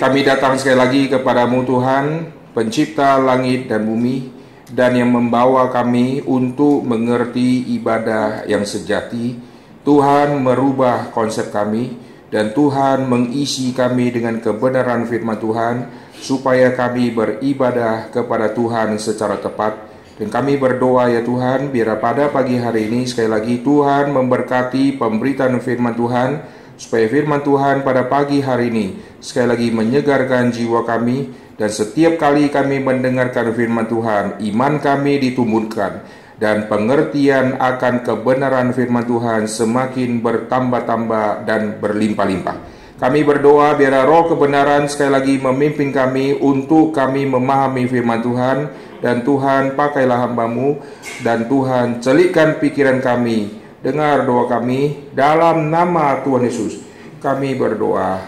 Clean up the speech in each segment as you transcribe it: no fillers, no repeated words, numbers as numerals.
kami datang sekali lagi kepadamu Tuhan, pencipta langit dan bumi, dan yang membawa kami untuk mengerti ibadah yang sejati. Tuhan merubah konsep kami, dan Tuhan mengisi kami dengan kebenaran firman Tuhan, supaya kami beribadah kepada Tuhan secara tepat. Dan kami berdoa ya Tuhan, biar pada pagi hari ini sekali lagi Tuhan memberkati pemberitaan firman Tuhan, supaya firman Tuhan pada pagi hari ini sekali lagi menyegarkan jiwa kami, dan setiap kali kami mendengarkan firman Tuhan, iman kami ditumbuhkan, dan pengertian akan kebenaran firman Tuhan semakin bertambah-tambah dan berlimpah-limpah. Kami berdoa biar roh kebenaran sekali lagi memimpin kami untuk kami memahami firman Tuhan, dan Tuhan pakailah hamba-Mu, dan Tuhan celikkan pikiran kami. Dengar doa kami dalam nama Tuhan Yesus kami berdoa,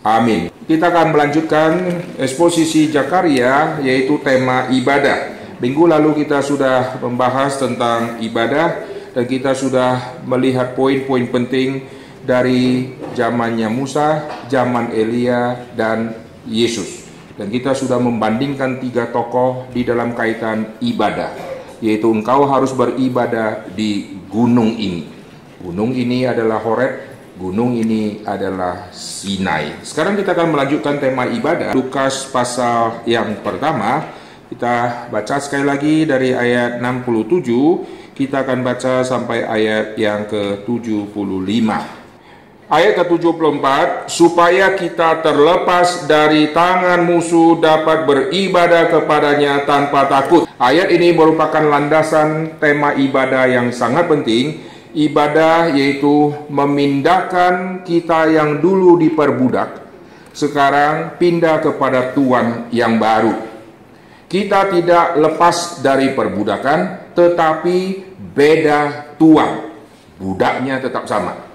amin. Kita akan melanjutkan eksposisi Zakaria, yaitu tema ibadah. Minggu lalu kita sudah membahas tentang ibadah, dan kita sudah melihat poin-poin penting dari zamannya Musa, zaman Elia, dan Yesus. Dan kita sudah membandingkan 3 tokoh di dalam kaitan ibadah, yaitu engkau harus beribadah di gunung ini. Gunung ini adalah Horeb, gunung ini adalah Sinai. Sekarang kita akan melanjutkan tema ibadah. Lukas pasal yang pertama, kita baca sekali lagi dari ayat 67, kita akan baca sampai ayat yang ke-75. Ayat ke-74, supaya kita terlepas dari tangan musuh dapat beribadah kepadanya tanpa takut. Ayat ini merupakan landasan tema ibadah yang sangat penting. Ibadah yaitu memindahkan kita yang dulu diperbudak, sekarang pindah kepada Tuhan yang baru. Kita tidak lepas dari perbudakan, tetapi beda tuan. Budaknya tetap sama.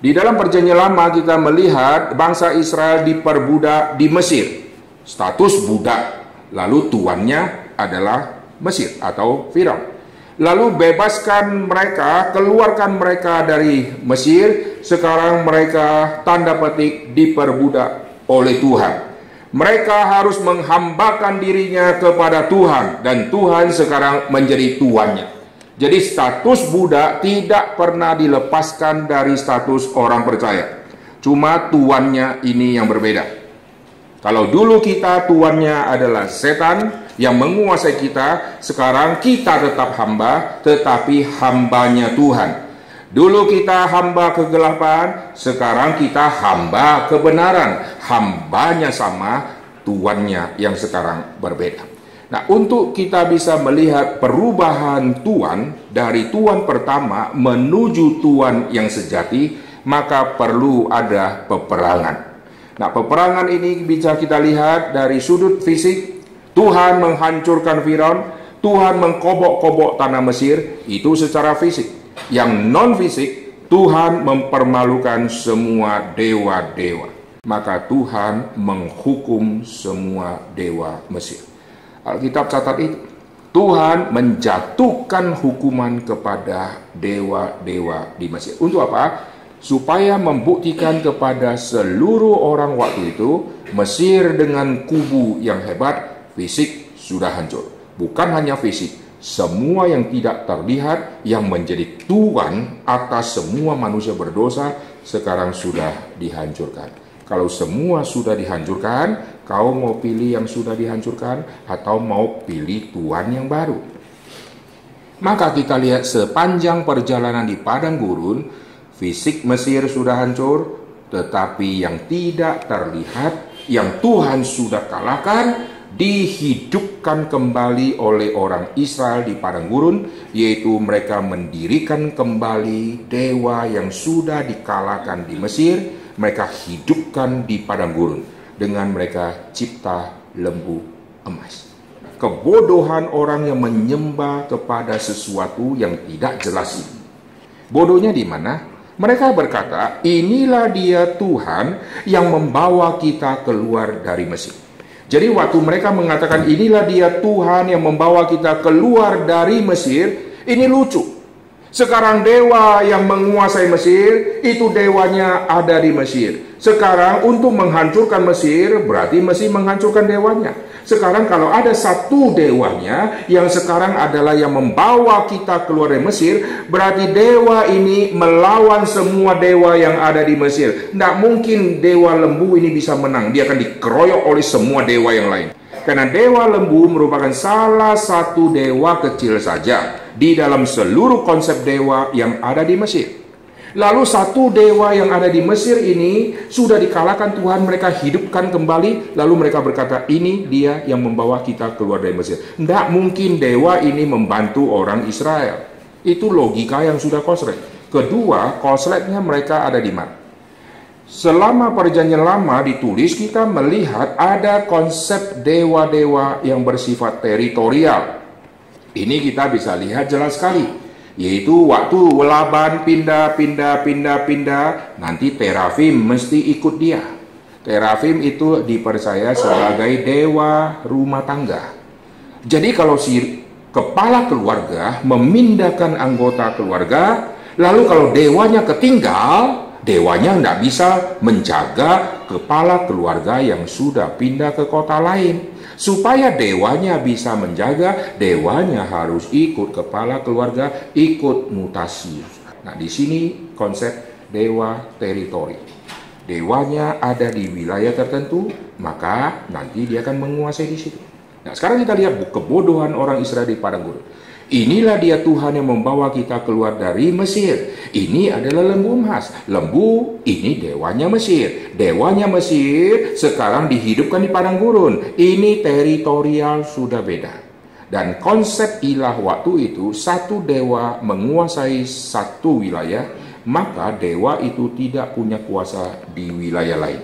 Di dalam perjanjian lama kita melihat bangsa Israel diperbudak di Mesir, status budak, lalu tuannya adalah Mesir atau Firaun. Lalu bebaskan mereka, keluarkan mereka dari Mesir, sekarang mereka tanda petik diperbudak oleh Tuhan. Mereka harus menghambakan dirinya kepada Tuhan, dan Tuhan sekarang menjadi tuannya. Jadi status budak tidak pernah dilepaskan dari status orang percaya. Cuma tuannya ini yang berbeda. Kalau dulu kita tuannya adalah setan yang menguasai kita, sekarang kita tetap hamba, tetapi hambanya Tuhan. Dulu kita hamba kegelapan, sekarang kita hamba kebenaran. Hambanya sama, tuannya yang sekarang berbeda. Nah, untuk kita bisa melihat perubahan tuan dari tuan pertama menuju tuan yang sejati, maka perlu ada peperangan. Nah, peperangan ini bisa kita lihat dari sudut fisik. Tuhan menghancurkan Firaun, Tuhan mengkobok-kobok tanah Mesir, itu secara fisik. Yang non fisik, Tuhan mempermalukan semua dewa-dewa. Maka Tuhan menghukum semua dewa Mesir. Alkitab catat itu, Tuhan menjatuhkan hukuman kepada dewa-dewa di Mesir. Untuk apa? Supaya membuktikan kepada seluruh orang waktu itu, Mesir dengan kubu yang hebat, fisik sudah hancur. Bukan hanya fisik, semua yang tidak terlihat, yang menjadi tuan atas semua manusia berdosa, sekarang sudah dihancurkan. Kalau semua sudah dihancurkan, kau mau pilih yang sudah dihancurkan atau mau pilih tuan yang baru? Maka kita lihat sepanjang perjalanan di padang gurun, fisik Mesir sudah hancur, tetapi yang tidak terlihat, yang Tuhan sudah kalahkan, dihidupkan kembali oleh orang Israel di padang gurun, yaitu mereka mendirikan kembali dewa yang sudah dikalahkan di Mesir. Mereka hidupkan di padang gurun dengan mereka cipta lembu emas. Kebodohan orang yang menyembah kepada sesuatu yang tidak jelas. Bodohnya di mana? Mereka berkata, inilah dia Tuhan yang membawa kita keluar dari Mesir. Jadi waktu mereka mengatakan inilah dia Tuhan yang membawa kita keluar dari Mesir, ini lucu. Sekarang dewa yang menguasai Mesir, itu dewanya ada di Mesir. Sekarang untuk menghancurkan Mesir, berarti Mesir menghancurkan dewanya. Sekarang kalau ada satu dewanya, yang sekarang adalah yang membawa kita keluar dari Mesir, berarti dewa ini melawan semua dewa yang ada di Mesir. Tidak mungkin dewa lembu ini bisa menang, dia akan dikeroyok oleh semua dewa yang lain. Karena dewa lembu merupakan salah satu dewa kecil saja di dalam seluruh konsep dewa yang ada di Mesir. Lalu satu dewa yang ada di Mesir ini sudah dikalahkan Tuhan, mereka hidupkan kembali, lalu mereka berkata, ini dia yang membawa kita keluar dari Mesir. Tidak mungkin dewa ini membantu orang Israel. Itu logika yang sudah konslet. Kedua, konsletnya mereka ada di mana? Selama perjanjian lama ditulis, kita melihat ada konsep dewa-dewa yang bersifat teritorial. Ini kita bisa lihat jelas sekali, yaitu waktu Laban pindah, nanti Terafim mesti ikut dia. Terafim itu dipercaya sebagai dewa rumah tangga. Jadi kalau si kepala keluarga memindahkan anggota keluarga, lalu kalau dewanya ketinggal, dewanya tidak bisa menjaga kepala keluarga yang sudah pindah ke kota lain. Supaya dewanya bisa menjaga, dewanya harus ikut kepala keluarga, ikut mutasi. Nah, di sini konsep dewa teritori. Dewanya ada di wilayah tertentu, maka nanti dia akan menguasai di situ. Nah, sekarang kita lihat kebodohan orang Israel di padang gurun. Inilah dia Tuhan yang membawa kita keluar dari Mesir. Ini adalah lembu emas. Lembu ini dewanya Mesir. Dewanya Mesir sekarang dihidupkan di padang gurun. Ini teritorial sudah beda. Dan konsep ilah waktu itu, satu dewa menguasai satu wilayah, maka dewa itu tidak punya kuasa di wilayah lain.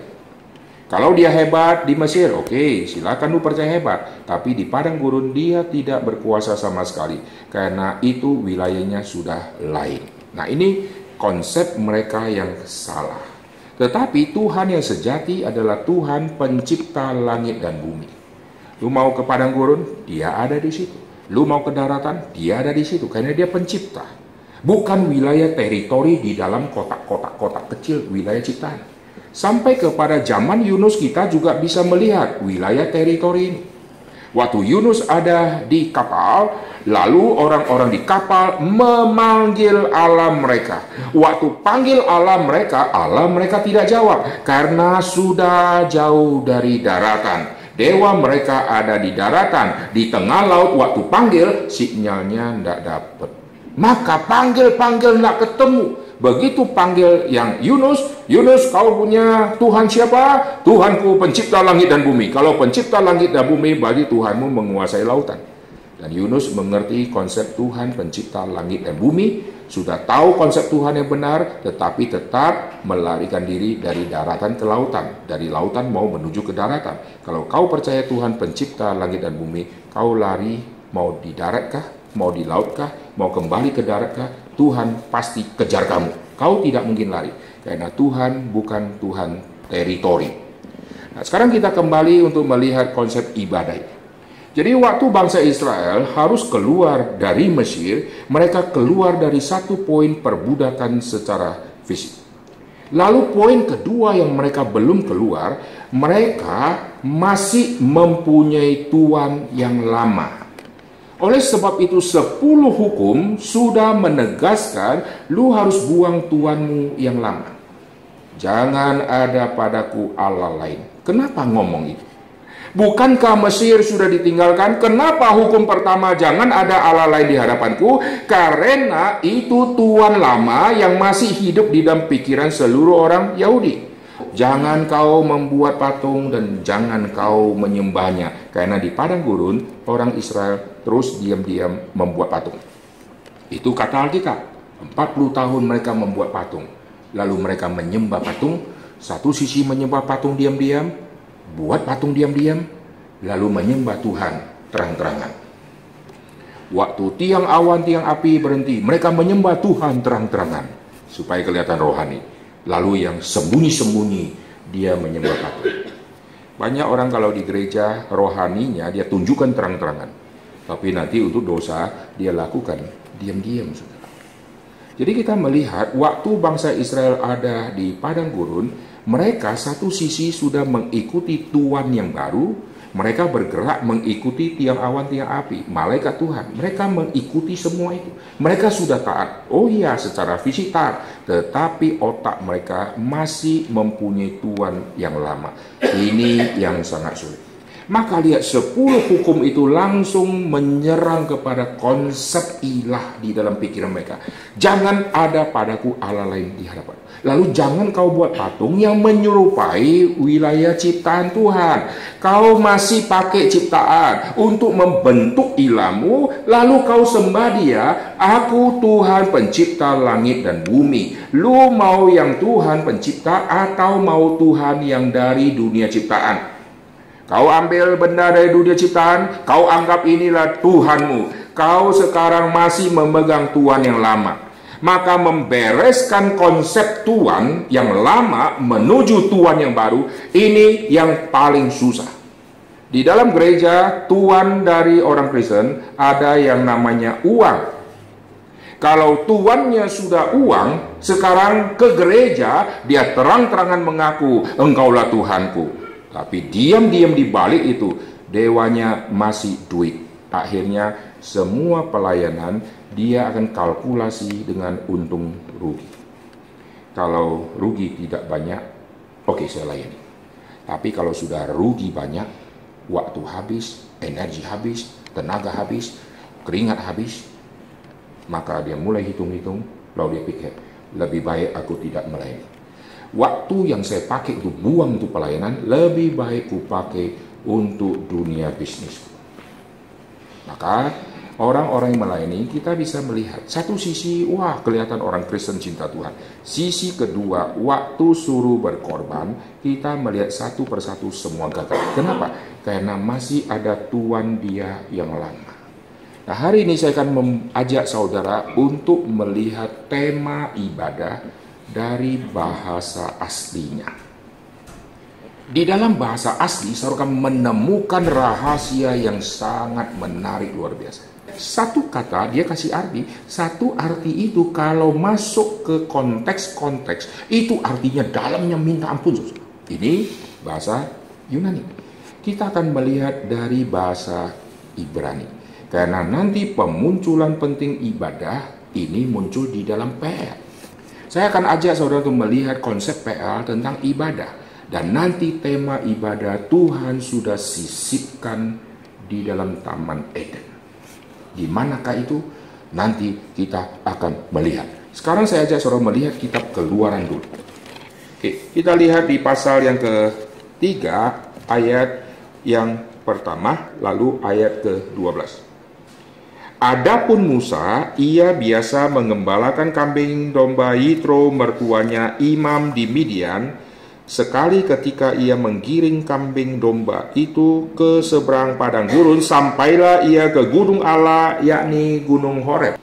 Kalau dia hebat di Mesir, oke, silakan lu percaya hebat. Tapi di padang gurun dia tidak berkuasa sama sekali. Karena itu wilayahnya sudah lain. Nah, ini konsep mereka yang salah. Tetapi Tuhan yang sejati adalah Tuhan pencipta langit dan bumi. Lu mau ke padang gurun, dia ada di situ. Lu mau ke daratan, dia ada di situ. Karena dia pencipta. Bukan wilayah teritori di dalam kotak-kotak kecil wilayah ciptaan. Sampai kepada zaman Yunus kita juga bisa melihat wilayah teritori ini. Waktu Yunus ada di kapal, lalu orang-orang di kapal memanggil Allah mereka. Waktu panggil Allah mereka tidak jawab karena sudah jauh dari daratan. Dewa mereka ada di daratan, di tengah laut. Waktu panggil, sinyalnya tidak dapat. Maka panggil tidak ketemu. Begitu panggil yang Yunus, kau punya Tuhan siapa? Tuhanku pencipta langit dan bumi. Kalau pencipta langit dan bumi, bagi Tuhanmu menguasai lautan. Dan Yunus mengerti konsep Tuhan pencipta langit dan bumi, sudah tahu konsep Tuhan yang benar, tetapi tetap melarikan diri dari daratan ke lautan. Dari lautan mau menuju ke daratan. Kalau kau percaya Tuhan pencipta langit dan bumi, kau lari mau di daratkah? Mau di lautkah? Mau kembali ke daratkah? Tuhan pasti kejar kamu. Kau tidak mungkin lari. Karena Tuhan bukan Tuhan teritori. Nah, sekarang kita kembali untuk melihat konsep ibadah. Jadi waktu bangsa Israel harus keluar dari Mesir, mereka keluar dari satu poin perbudakan secara fisik. Lalu poin kedua yang mereka belum keluar, mereka masih mempunyai tuan yang lama. Oleh sebab itu 10 hukum sudah menegaskan lu harus buang tuanmu yang lama. Jangan ada padaku Allah lain. Kenapa ngomong itu? Bukankah Mesir sudah ditinggalkan? Kenapa hukum pertama jangan ada Allah lain di hadapanku? Karena itu tuan lama yang masih hidup di dalam pikiran seluruh orang Yahudi. Jangan kau membuat patung dan jangan kau menyembahnya. Karena di padang gurun orang Israel terus diam-diam membuat patung. Itu kata Alkitab. 40 tahun mereka membuat patung. Lalu mereka menyembah patung. Satu sisi menyembah patung diam-diam, buat patung diam-diam, lalu menyembah Tuhan terang-terangan. Waktu tiang awan, tiang api berhenti, mereka menyembah Tuhan terang-terangan supaya kelihatan rohani. Lalu yang sembunyi-sembunyi dia menyembah patung. Banyak orang kalau di gereja rohaninya dia tunjukkan terang-terangan, tapi nanti untuk dosa dia lakukan diam-diam, saudara. Jadi kita melihat waktu bangsa Israel ada di padang gurun, mereka satu sisi sudah mengikuti Tuhan yang baru, mereka bergerak mengikuti tiang awan, tiang api, malaikat Tuhan. Mereka mengikuti semua itu. Mereka sudah taat. Oh iya, secara fisik taat. Tetapi otak mereka masih mempunyai Tuhan yang lama. Ini yang sangat sulit. Maka lihat 10 hukum itu langsung menyerang kepada konsep ilah di dalam pikiran mereka. Jangan ada padaku Allah lain di hadapan. Lalu jangan kau buat patung yang menyerupai wilayah ciptaan Tuhan. Kau masih pakai ciptaan untuk membentuk ilahmu, lalu kau sembah dia. Aku Tuhan pencipta langit dan bumi. Lu mau yang Tuhan pencipta atau mau Tuhan yang dari dunia ciptaan? Kau ambil benda dari dunia ciptaan, kau anggap inilah Tuhanmu. Kau sekarang masih memegang Tuhan yang lama. Maka membereskan konsep Tuhan yang lama menuju Tuhan yang baru, ini yang paling susah. Di dalam gereja, Tuhan dari orang Kristen ada yang namanya uang. Kalau tuannya sudah uang, sekarang ke gereja, dia terang-terangan mengaku, engkaulah Tuhanku. Tapi diam-diam di balik itu, dewanya masih duit. Akhirnya semua pelayanan dia akan kalkulasi dengan untung rugi. Kalau rugi tidak banyak, oke, saya layani. Tapi kalau sudah rugi banyak, waktu habis, energi habis, tenaga habis, keringat habis, maka dia mulai hitung-hitung, lalu dia pikir, lebih baik aku tidak melayani. Waktu yang saya pakai untuk buang untuk pelayanan, lebih baik ku pakai untuk dunia bisnis. Maka orang-orang yang melayani, kita bisa melihat satu sisi, wah kelihatan orang Kristen cinta Tuhan. Sisi kedua, waktu suruh berkorban, kita melihat satu persatu semua gagal. Kenapa? Karena masih ada Tuhan dia yang lama. Nah, hari ini saya akan mengajak saudara untuk melihat tema ibadah dari bahasa aslinya. Di dalam bahasa asli, saudara akan menemukan rahasia yang sangat menarik, luar biasa. Satu kata, dia kasih arti. Satu arti itu kalau masuk ke konteks-konteks, itu artinya dalamnya minta ampun. Ini bahasa Yunani. Kita akan melihat dari bahasa Ibrani. Karena nanti pemunculan penting ibadah ini muncul di dalam PL. Saya akan ajak saudara untuk melihat konsep PL tentang ibadah. Dan nanti tema ibadah Tuhan sudah sisipkan di dalam Taman Eden. Di manakah itu? Nanti kita akan melihat. Sekarang saya ajak saudara melihat kitab Keluaran dulu. Oke, kita lihat di pasal yang ketiga, ayat yang pertama, lalu ayat ke-12. Adapun Musa, ia biasa mengembalakan kambing domba Yitro mertuanya imam di Midian. Sekali ketika ia menggiring kambing domba itu ke seberang padang gurun, sampailah ia ke gunung Allah, yakni gunung Horeb.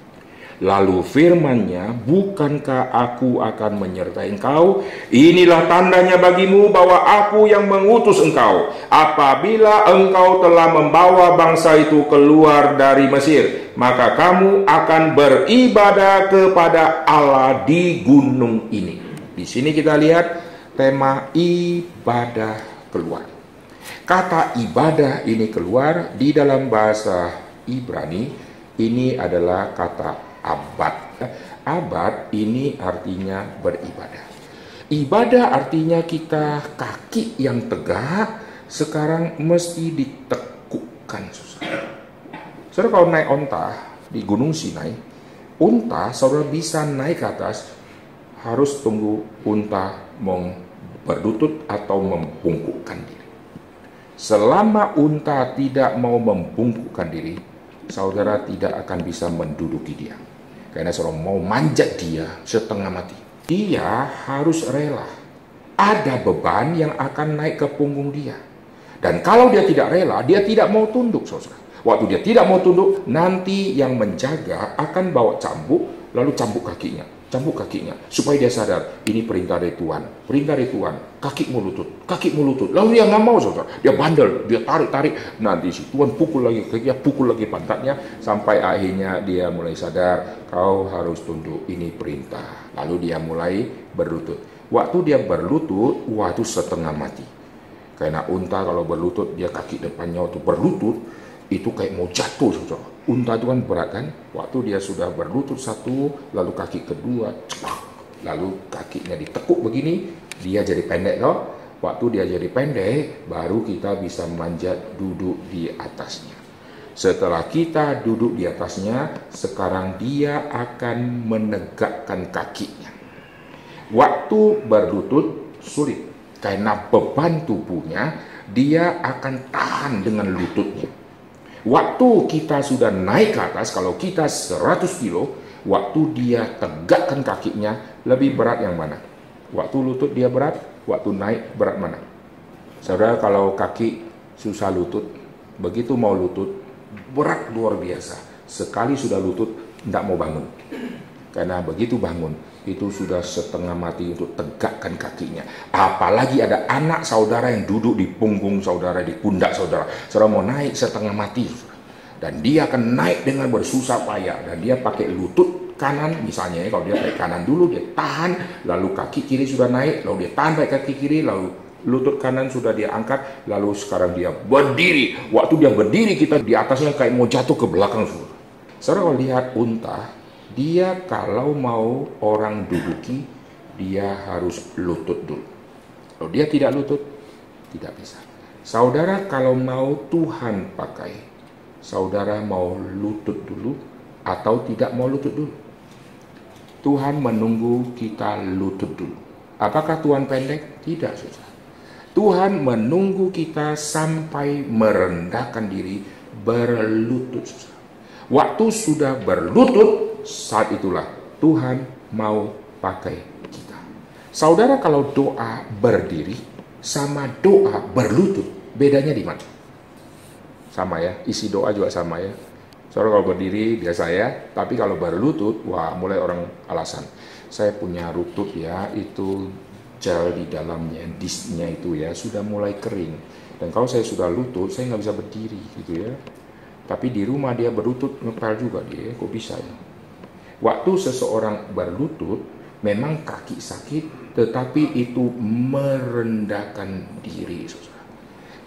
Lalu firman-Nya, bukankah aku akan menyertai engkau? Inilah tandanya bagimu bahwa aku yang mengutus engkau, apabila engkau telah membawa bangsa itu keluar dari Mesir, maka kamu akan beribadah kepada Allah di gunung ini. Di sini kita lihat tema ibadah keluar. Kata ibadah ini keluar di dalam bahasa Ibrani, ini adalah kata abad. Abad ini artinya beribadah. Ibadah artinya kita kaki yang tegak sekarang mesti ditekukkan. Saudara kalau naik onta di Gunung Sinai, unta saudara bisa naik ke atas, harus tunggu unta mau berlutut atau membungkukkan diri. Selama unta tidak mau membungkukkan diri, saudara tidak akan bisa menduduki dia. Karena saudara mau manjat dia setengah mati. Dia harus rela. Ada beban yang akan naik ke punggung dia. Dan kalau dia tidak rela, dia tidak mau tunduk, saudara. Waktu dia tidak mau tunduk, nanti yang menjaga akan bawa cambuk, lalu cambuk kakinya. cambuk kakinya, supaya dia sadar, ini perintah dari Tuhan. Perintah dari Tuhan, kakimu lutut. Lalu dia nggak mau, saudara. Dia bandel, dia tarik. Nanti si Tuhan pukul lagi kakinya, pukul lagi pantatnya, sampai akhirnya dia mulai sadar, kau harus tunduk, ini perintah. Lalu dia mulai berlutut. Waktu dia berlutut, waktu setengah mati. Karena unta kalau berlutut, dia kaki depannya waktu berlutut, itu kayak mau jatuh, saudara. Unta itu kan berat kan, waktu dia sudah berlutut satu, lalu kaki kedua, lalu kakinya ditekuk begini, dia jadi pendek loh. Waktu dia jadi pendek, baru kita bisa manjat duduk di atasnya. Setelah kita duduk di atasnya, sekarang dia akan menegakkan kakinya. Waktu berlutut sulit, karena beban tubuhnya, dia akan tahan dengan lututnya. Waktu kita sudah naik ke atas, kalau kita 100 kilo, waktu dia tegakkan kakinya, lebih berat yang mana? Waktu lutut dia berat, waktu naik berat mana? Saudara, kalau kaki susah lutut, begitu mau lutut, berat luar biasa. Sekali sudah lutut, tidak mau bangun. Karena begitu bangun, itu sudah setengah mati untuk tegakkan kakinya. Apalagi ada anak saudara yang duduk di punggung saudara, di pundak saudara. Saudara mau naik setengah mati. Dan dia akan naik dengan bersusah payah. Dan dia pakai lutut kanan, misalnya kalau dia pakai kanan dulu, dia tahan. Lalu kaki kiri sudah naik, lalu dia tahan pakai kaki kiri, lalu lutut kanan sudah dia angkat. Lalu sekarang dia berdiri. Waktu dia berdiri, kita di atasnya kayak mau jatuh ke belakang. Saudara kalau lihat unta, dia kalau mau orang duduki, dia harus lutut dulu. Kalau dia tidak lutut, tidak bisa. Saudara kalau mau Tuhan pakai, saudara mau lutut dulu atau tidak mau lutut dulu? Tuhan menunggu kita lutut dulu. Apakah Tuhan pendek? Tidak, saudara. Tuhan menunggu kita sampai merendahkan diri, berlutut, saudara. Waktu sudah berlutut, saat itulah Tuhan mau pakai kita. Saudara kalau doa berdiri sama doa berlutut, bedanya di mana? Sama ya, isi doa juga sama ya. Saudara kalau berdiri biasa ya, tapi kalau berlutut, wah mulai orang alasan. Saya punya lutut ya, itu gel di dalamnya, disknya itu ya, sudah mulai kering. Dan kalau saya sudah lutut, saya nggak bisa berdiri gitu ya. Tapi di rumah dia berlutut, ngepel juga dia, kok bisa ya? Waktu seseorang berlutut, memang kaki sakit, tetapi itu merendahkan diri, saudara.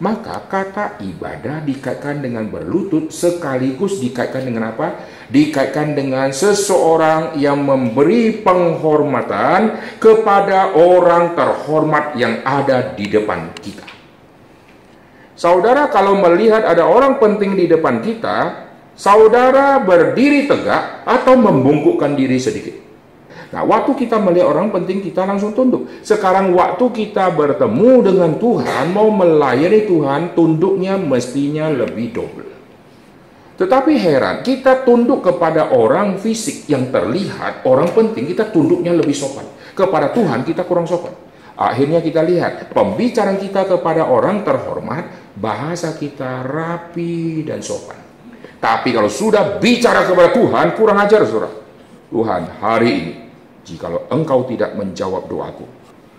Maka kata ibadah dikaitkan dengan berlutut, sekaligus dikaitkan dengan apa? Dikaitkan dengan seseorang yang memberi penghormatan kepada orang terhormat yang ada di depan kita. Saudara kalau melihat ada orang penting di depan kita, saudara berdiri tegak atau membungkukkan diri sedikit. Nah, waktu kita melihat orang penting, kita langsung tunduk. Sekarang waktu kita bertemu dengan Tuhan, mau melayani Tuhan, tunduknya mestinya lebih double. Tetapi heran, kita tunduk kepada orang fisik yang terlihat, orang penting, kita tunduknya lebih sopan. Kepada Tuhan kita kurang sopan. Akhirnya kita lihat, pembicaraan kita kepada orang terhormat, bahasa kita rapi dan sopan. Tapi kalau sudah bicara kepada Tuhan, kurang ajar, saudara. Tuhan, hari ini, jikalau engkau tidak menjawab doaku,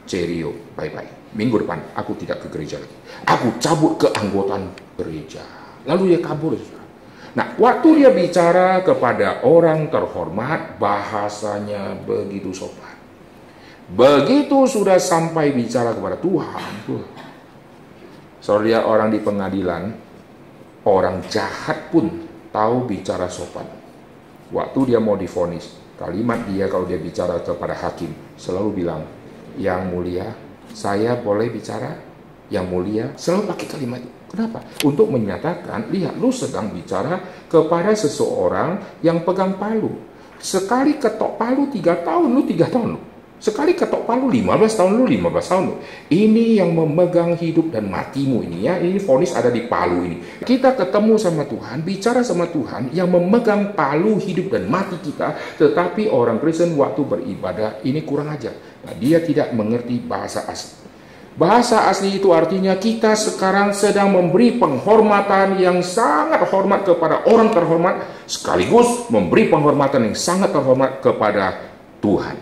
cerio, bye-bye. Minggu depan, aku tidak ke gereja lagi. Aku cabut keanggotaan gereja. Lalu dia kabur, saudara. Nah, waktu dia bicara kepada orang terhormat, bahasanya begitu sopan. Begitu sudah sampai bicara kepada Tuhan, saudara lihat orang di pengadilan, orang jahat pun tahu bicara sopan. Waktu dia mau divonis, kalimat dia kalau dia bicara kepada hakim selalu bilang, yang mulia, saya boleh bicara? Yang mulia, selalu pakai kalimat itu. Kenapa? Untuk menyatakan, lihat lu sedang bicara kepada seseorang yang pegang palu. Sekali ketok palu 3 tahun, lu 3 tahun lu. Sekali ketok palu 15 tahun lu, 15 tahun lu. Ini yang memegang hidup dan matimu ini ya. Ini vonis ada di palu ini. Kita ketemu sama Tuhan, bicara sama Tuhan yang memegang palu hidup dan mati kita. Tetapi orang Kristen waktu beribadah ini kurang ajar. Nah, dia tidak mengerti bahasa asli. Bahasa asli itu artinya kita sekarang sedang memberi penghormatan yang sangat hormat kepada orang terhormat, sekaligus memberi penghormatan yang sangat terhormat kepada Tuhan.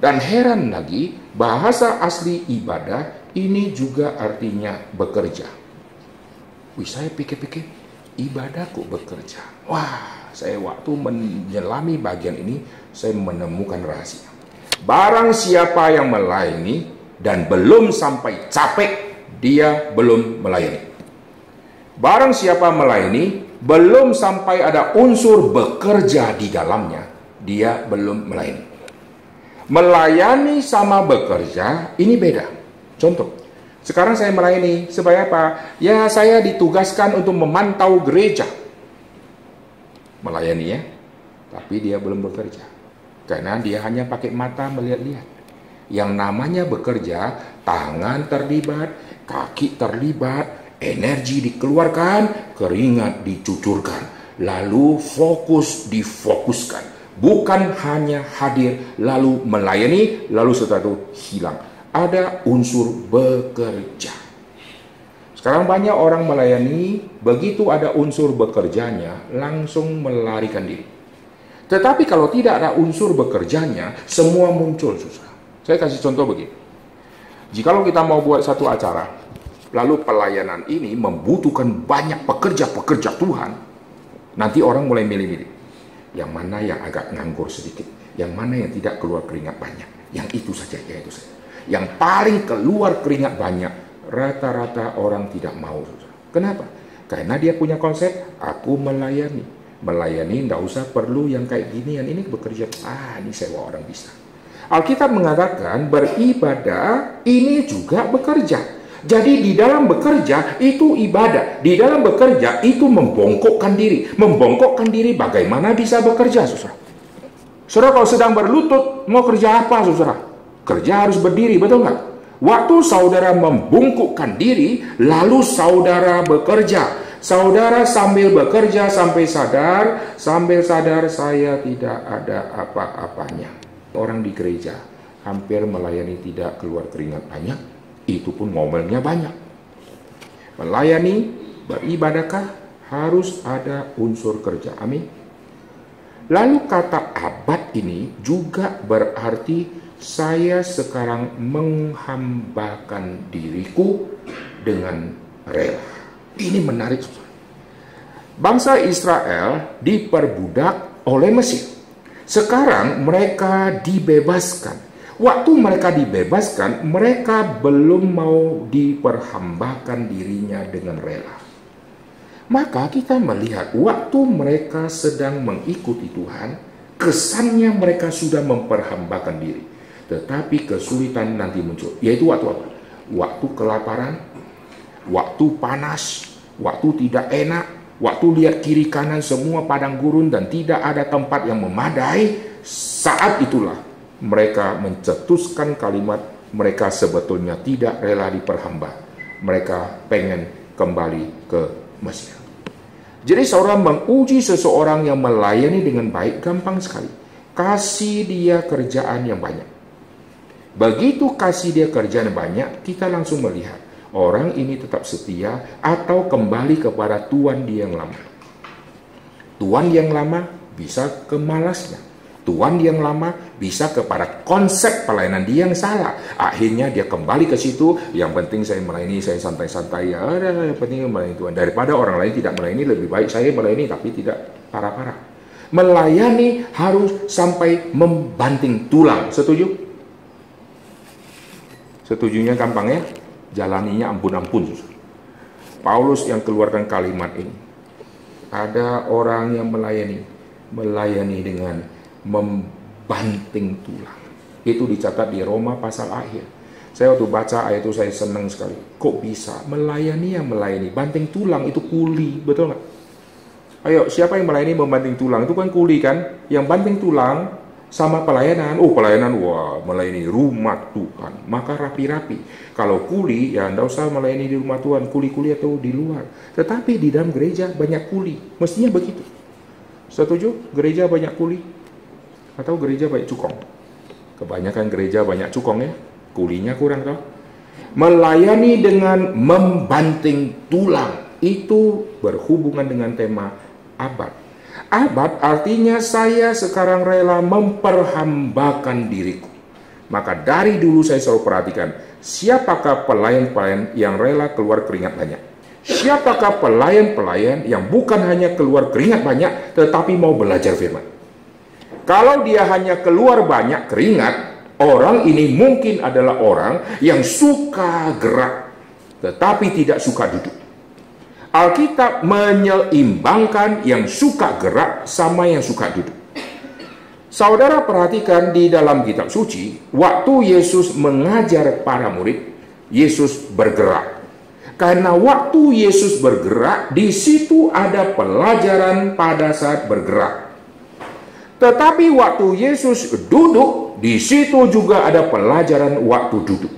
Dan heran lagi, bahasa asli ibadah ini juga artinya bekerja. Saya pikir-pikir, ibadah kok bekerja. Wah, saya waktu menyelami bagian ini, saya menemukan rahasia. Barang siapa yang melayani dan belum sampai capek, dia belum melayani. Barang siapa melayani, belum sampai ada unsur bekerja di dalamnya, dia belum melayani. Melayani sama bekerja, ini beda. Contoh, sekarang saya melayani, supaya apa? Ya, saya ditugaskan untuk memantau gereja. Melayani ya, tapi dia belum bekerja. Karena dia hanya pakai mata melihat-lihat. Yang namanya bekerja, tangan terlibat, kaki terlibat, energi dikeluarkan, keringat dicucurkan, lalu fokus difokuskan. Bukan hanya hadir, lalu melayani, lalu setelah itu hilang. Ada unsur bekerja. Sekarang banyak orang melayani, begitu ada unsur bekerjanya, langsung melarikan diri. Tetapi kalau tidak ada unsur bekerjanya, semua muncul, susah. Saya kasih contoh begini. Jikalau kita mau buat satu acara, lalu pelayanan ini membutuhkan banyak pekerja-pekerja Tuhan, nanti orang mulai milih-milih. Yang mana yang agak nganggur sedikit, yang mana yang tidak keluar keringat banyak, yang itu saja, ya itu saja. Yang paling keluar keringat banyak, rata-rata orang tidak mau. Kenapa? Karena dia punya konsep, aku melayani. Melayani tidak usah perlu yang kayak ginian, ini bekerja. Ini sewa orang bisa. Alkitab mengatakan beribadah ini juga bekerja. Jadi di dalam bekerja itu ibadah. Di dalam bekerja itu membongkokkan diri. Membongkokkan diri bagaimana bisa bekerja, saudara? Saudara kalau sedang berlutut, mau kerja apa, saudara? Kerja harus berdiri, betul nggak? Waktu saudara membungkukkan diri, lalu saudara bekerja. Saudara sambil bekerja sampai sadar saya tidak ada apa-apanya. Orang di gereja hampir melayani tidak keluar keringat banyak, itu pun ngomelnya banyak. Melayani, beribadahkah harus ada unsur kerja. Amin. Lalu kata abad ini juga berarti saya sekarang menghambakan diriku dengan rela. Ini menarik. Bangsa Israel diperbudak oleh Mesir. Sekarang mereka dibebaskan. Waktu mereka dibebaskan, mereka belum mau diperhambakan dirinya dengan rela. Maka kita melihat waktu mereka sedang mengikuti Tuhan, kesannya mereka sudah memperhambakan diri. Tetapi kesulitan nanti muncul. Yaitu waktu apa? Waktu kelaparan, waktu panas, waktu tidak enak, waktu lihat kiri kanan semua padang gurun dan tidak ada tempat yang memadai. Saat itulah mereka mencetuskan kalimat mereka sebetulnya tidak rela diperhamba. Mereka pengen kembali ke Mesir. Jadi seorang menguji seseorang yang melayani dengan baik gampang sekali. Kasih dia kerjaan yang banyak. Begitu kasih dia kerjaan yang banyak, kita langsung melihat orang ini tetap setia atau kembali kepada tuan dia yang lama. Tuan yang lama bisa ke malasnya. Tuan yang lama bisa kepada konsep pelayanan dia yang salah. Akhirnya dia kembali ke situ. Yang penting saya melayani, saya santai-santai. Ya, yang penting melayani Tuhan. Daripada orang lain tidak melayani, lebih baik saya melayani tapi tidak parah-parah. Melayani harus sampai membanting tulang. Setuju? Setujunya gampang ya? Jalaninya ampun-ampun. Paulus yang keluarkan kalimat ini. Ada orang yang melayani dengan membanting tulang. Itu dicatat di Roma pasal akhir. Saya waktu baca ayat itu saya senang sekali. Kok bisa? Melayani yang melayani. Banting tulang itu kuli, betul nggak? Ayo, siapa yang melayani membanting tulang? Itu kan kuli kan? Yang banting tulang sama pelayanan. Oh, pelayanan, wah, melayani rumah Tuhan. Maka rapi-rapi. Kalau kuli, ya anda usah melayani di rumah Tuhan. Kuli-kuli atau di luar. Tetapi di dalam gereja banyak kuli. Mestinya begitu. Setuju? Gereja banyak kuli? Atau gereja banyak cukong? Kebanyakan gereja banyak cukong ya. Kulinya kurang toh. Melayani dengan membanting tulang. Itu berhubungan dengan tema abad. Abad artinya saya sekarang rela memperhambakan diriku. Maka dari dulu saya selalu perhatikan, siapakah pelayan-pelayan yang rela keluar keringat banyak? Siapakah pelayan-pelayan yang bukan hanya keluar keringat banyak, tetapi mau belajar firman? Kalau dia hanya keluar banyak keringat, orang ini mungkin adalah orang yang suka gerak, tetapi tidak suka duduk. Alkitab menyeimbangkan yang suka gerak sama yang suka duduk. Saudara perhatikan di dalam kitab suci, waktu Yesus mengajar para murid, Yesus bergerak. Karena waktu Yesus bergerak, di situ ada pelajaran pada saat bergerak. Tetapi waktu Yesus duduk, di situ juga ada pelajaran waktu duduk.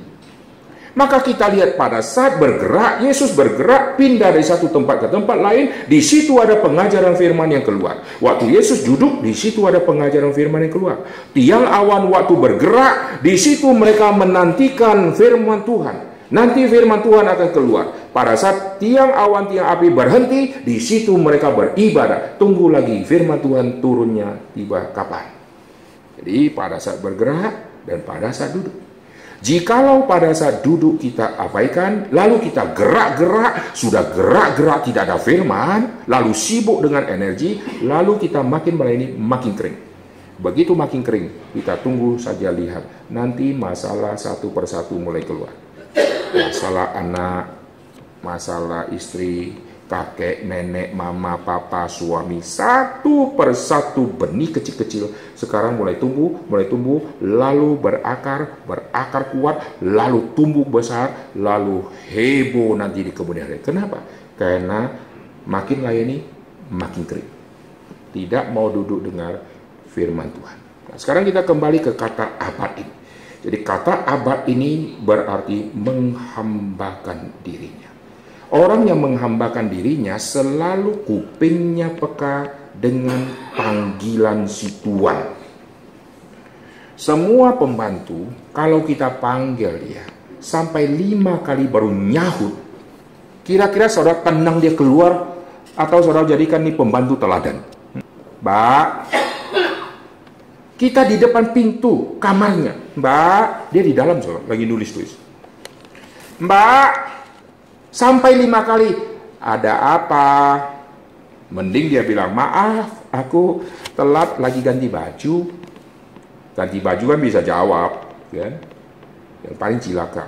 Maka kita lihat pada saat bergerak, Yesus bergerak pindah dari satu tempat ke tempat lain, di situ ada pengajaran firman yang keluar. Waktu Yesus duduk, di situ ada pengajaran firman yang keluar. Tiang awan waktu bergerak, di situ mereka menantikan firman Tuhan. Nanti firman Tuhan akan keluar. Pada saat tiang awan, tiang api berhenti, di situ mereka beribadah. Tunggu lagi firman Tuhan turunnya tiba kapan. Jadi pada saat bergerak dan pada saat duduk. Jikalau pada saat duduk kita abaikan, lalu kita gerak-gerak, sudah gerak-gerak tidak ada firman, lalu sibuk dengan energi, lalu kita makin melayani makin kering. Begitu makin kering, kita tunggu saja lihat. Nanti masalah satu persatu mulai keluar. Masalah anak, masalah istri, kakek, nenek, mama, papa, suami, satu persatu benih kecil-kecil sekarang mulai tumbuh, lalu berakar kuat, lalu tumbuh besar, lalu heboh nanti di kemudian hari. Kenapa? Karena makin layani, makin kering. Tidak mau duduk dengar firman Tuhan. Nah, sekarang kita kembali ke kata abad ini. Jadi kata abad ini berarti menghambakan dirinya. Orang yang menghambakan dirinya selalu kupingnya peka dengan panggilan si Tuan. Semua pembantu, kalau kita panggil dia, sampai 5 kali baru nyahut, kira-kira saudara tenang dia keluar, atau saudara jadikan nih pembantu teladan. Mbak, kita di depan pintu kamarnya. Mbak, dia di dalam saudara, lagi nulis-tulis. Mbak, sampai 5 kali, ada apa? Mending dia bilang, maaf, aku telat lagi ganti baju. Ganti baju kan bisa jawab, kan? Yang paling cilaka.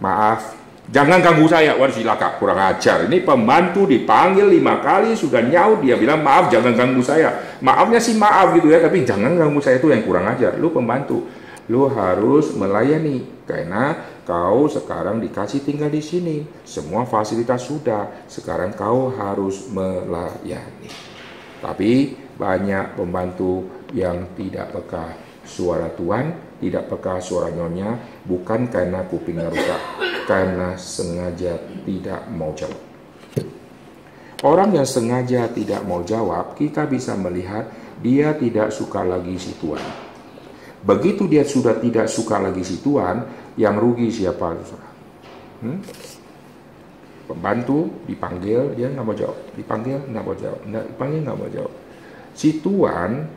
Maaf, jangan ganggu saya. Wah, cilaka, kurang ajar. Ini pembantu dipanggil 5 kali, sudah nyaut, dia bilang, maaf, jangan ganggu saya. Maafnya sih maaf gitu ya, tapi jangan ganggu saya, itu yang kurang ajar. Lu pembantu, lu harus melayani. Karena kau sekarang dikasih tinggal di sini, semua fasilitas sudah, sekarang kau harus melayani. Tapi banyak pembantu yang tidak peka suara Tuhan, tidak peka suara nyonya, bukan karena kupingnya rusak, karena sengaja tidak mau jawab. Orang yang sengaja tidak mau jawab, kita bisa melihat dia tidak suka lagi si Tuhan. Begitu dia sudah tidak suka lagi si Tuhan, yang rugi siapa? Pembantu dipanggil, dia nggak mau jawab. Dipanggil, nggak mau jawab. Dipanggil, nggak mau jawab. Si Tuhan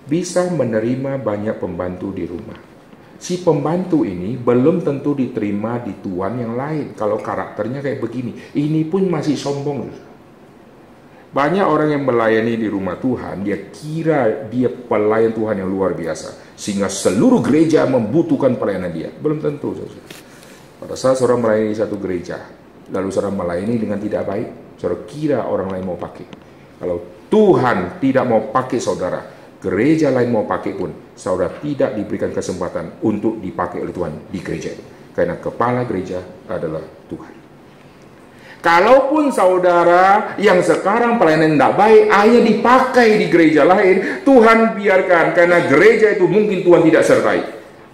bisa menerima banyak pembantu di rumah. Si pembantu ini belum tentu diterima di Tuhan yang lain. Kalau karakternya kayak begini, ini pun masih sombong. Banyak orang yang melayani di rumah Tuhan, dia kira dia pelayan Tuhan yang luar biasa, sehingga seluruh gereja membutuhkan pelayanan dia. Belum tentu. Pada saat saudara melayani satu gereja, lalu saudara melayani dengan tidak baik, saudara kira orang lain mau pakai. Kalau Tuhan tidak mau pakai saudara, gereja lain mau pakai pun, saudara tidak diberikan kesempatan untuk dipakai oleh Tuhan di gereja itu. Karena kepala gereja adalah Tuhan. Kalaupun saudara yang sekarang pelayanan tidak baik, hanya dipakai di gereja lain, Tuhan biarkan. Karena gereja itu mungkin Tuhan tidak sertai.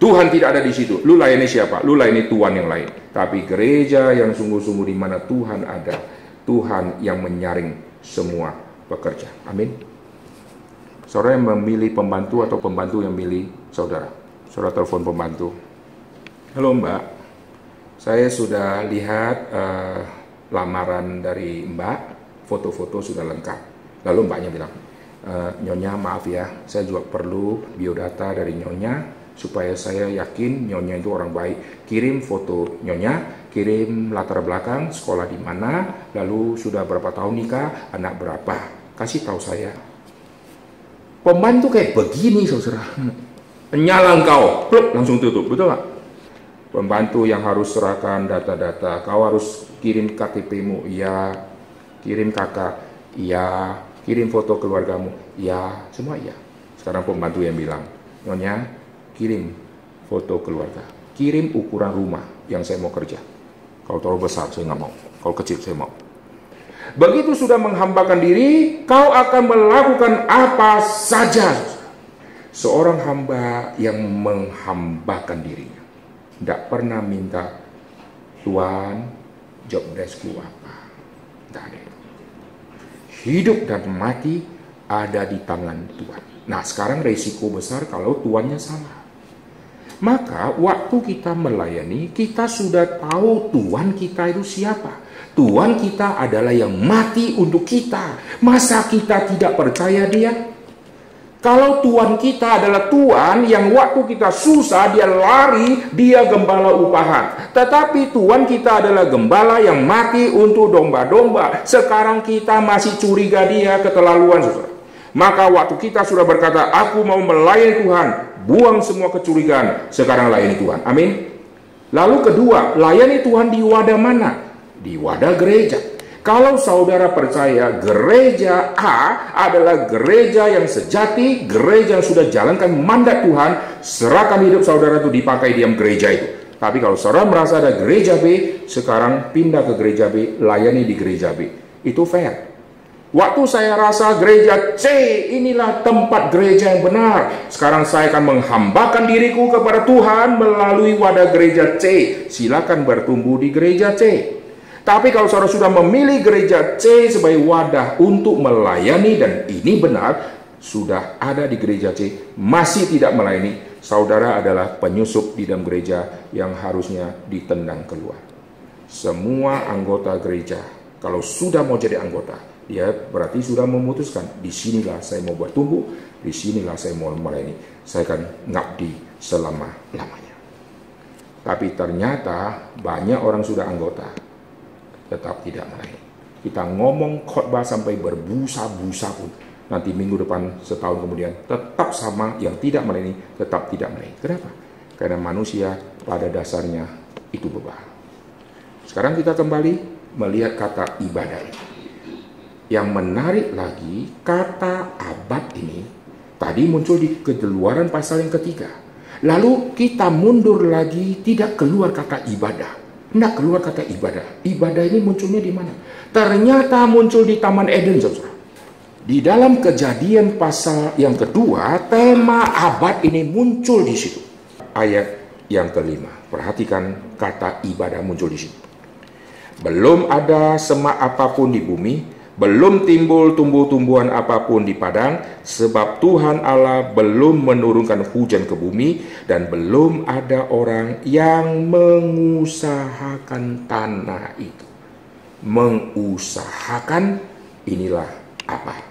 Tuhan tidak ada di situ. Lu layani siapa? Lu layani Tuhan yang lain. Tapi gereja yang sungguh-sungguh di mana Tuhan ada, Tuhan yang menyaring semua pekerja. Amin. Saudara yang memilih pembantu atau pembantu yang milih saudara. Saudara telepon pembantu. Halo Mbak, saya sudah lihat lamaran dari Mbak, foto-foto sudah lengkap. Lalu Mbaknya bilang, Nyonya maaf ya, saya juga perlu biodata dari Nyonya supaya saya yakin Nyonya itu orang baik. Kirim foto Nyonya, kirim latar belakang, sekolah di mana, lalu sudah berapa tahun nikah, anak berapa. Kasih tahu saya. Pembantu kayak begini, saudara. Nyala engkau, pluk, langsung tutup, betul nggak? Pembantu yang harus serahkan data-data, kau harus kirim KTP-mu, iya. Kirim kakak, iya. Kirim foto keluargamu, iya. Semua iya. Sekarang pembantu yang bilang, Nyonya, kirim foto keluarga, kirim ukuran rumah yang saya mau kerja. Kalau terlalu besar saya nggak mau, kalau kecil saya mau. Begitu sudah menghambakan diri, kau akan melakukan apa saja. Seorang hamba yang menghambakan dirinya tidak pernah minta, Tuhan, job deskku apa. Tidak ada. Hidup dan mati ada di tangan Tuhan. Nah, sekarang resiko besar kalau tuannya salah. Maka waktu kita melayani, kita sudah tahu Tuhan kita itu siapa. Tuhan kita adalah yang mati untuk kita. Masa kita tidak percaya Dia? Kalau Tuhan kita adalah Tuhan yang waktu kita susah, Dia lari, Dia gembala upahan. Tetapi Tuhan kita adalah gembala yang mati untuk domba-domba. Sekarang kita masih curiga Dia, keterlaluan, saudara. Maka waktu kita sudah berkata, aku mau melayani Tuhan, buang semua kecurigaan, sekarang layani Tuhan. Amin. Lalu kedua, layani Tuhan di wadah mana? Di wadah gereja. Kalau saudara percaya gereja A adalah gereja yang sejati, gereja yang sudah jalankan mandat Tuhan, serahkan hidup saudara itu dipakai diam gereja itu. Tapi kalau saudara merasa ada gereja B, sekarang pindah ke gereja B, layani di gereja B. Itu fair. Waktu saya rasa gereja C inilah tempat gereja yang benar, sekarang saya akan menghambakan diriku kepada Tuhan melalui wadah gereja C. Silakan bertumbuh di gereja C. Tapi kalau saudara sudah memilih gereja C sebagai wadah untuk melayani dan ini benar, sudah ada di gereja C, masih tidak melayani, saudara adalah penyusup di dalam gereja yang harusnya ditendang keluar. Semua anggota gereja, kalau sudah mau jadi anggota, dia berarti sudah memutuskan, disinilah saya mau bertumbuh, disinilah saya mau melayani, saya akan ngabdi selama-lamanya. Tapi ternyata banyak orang sudah anggota, tetap tidak melayani. Kita ngomong khotbah sampai berbusa-busa pun, nanti minggu depan, setahun kemudian, tetap sama yang tidak melayani, tetap tidak melayani. Kenapa? Karena manusia pada dasarnya itu bebal. Sekarang kita kembali melihat kata ibadah ini. Yang menarik lagi, kata abad ini tadi muncul di Keluaran pasal yang ketiga. Lalu kita mundur lagi, tidak keluar kata ibadah. Tidak keluar kata ibadah. Ibadah ini munculnya di mana? Ternyata muncul di Taman Eden, saudara. Di dalam Kejadian pasal yang kedua, tema abad ini muncul di situ. Ayat yang kelima. Perhatikan kata ibadah muncul di situ. Belum ada semak apapun di bumi, belum timbul tumbuh-tumbuhan apapun di padang, sebab Tuhan Allah belum menurunkan hujan ke bumi, dan belum ada orang yang mengusahakan tanah itu. Mengusahakan, inilah apa?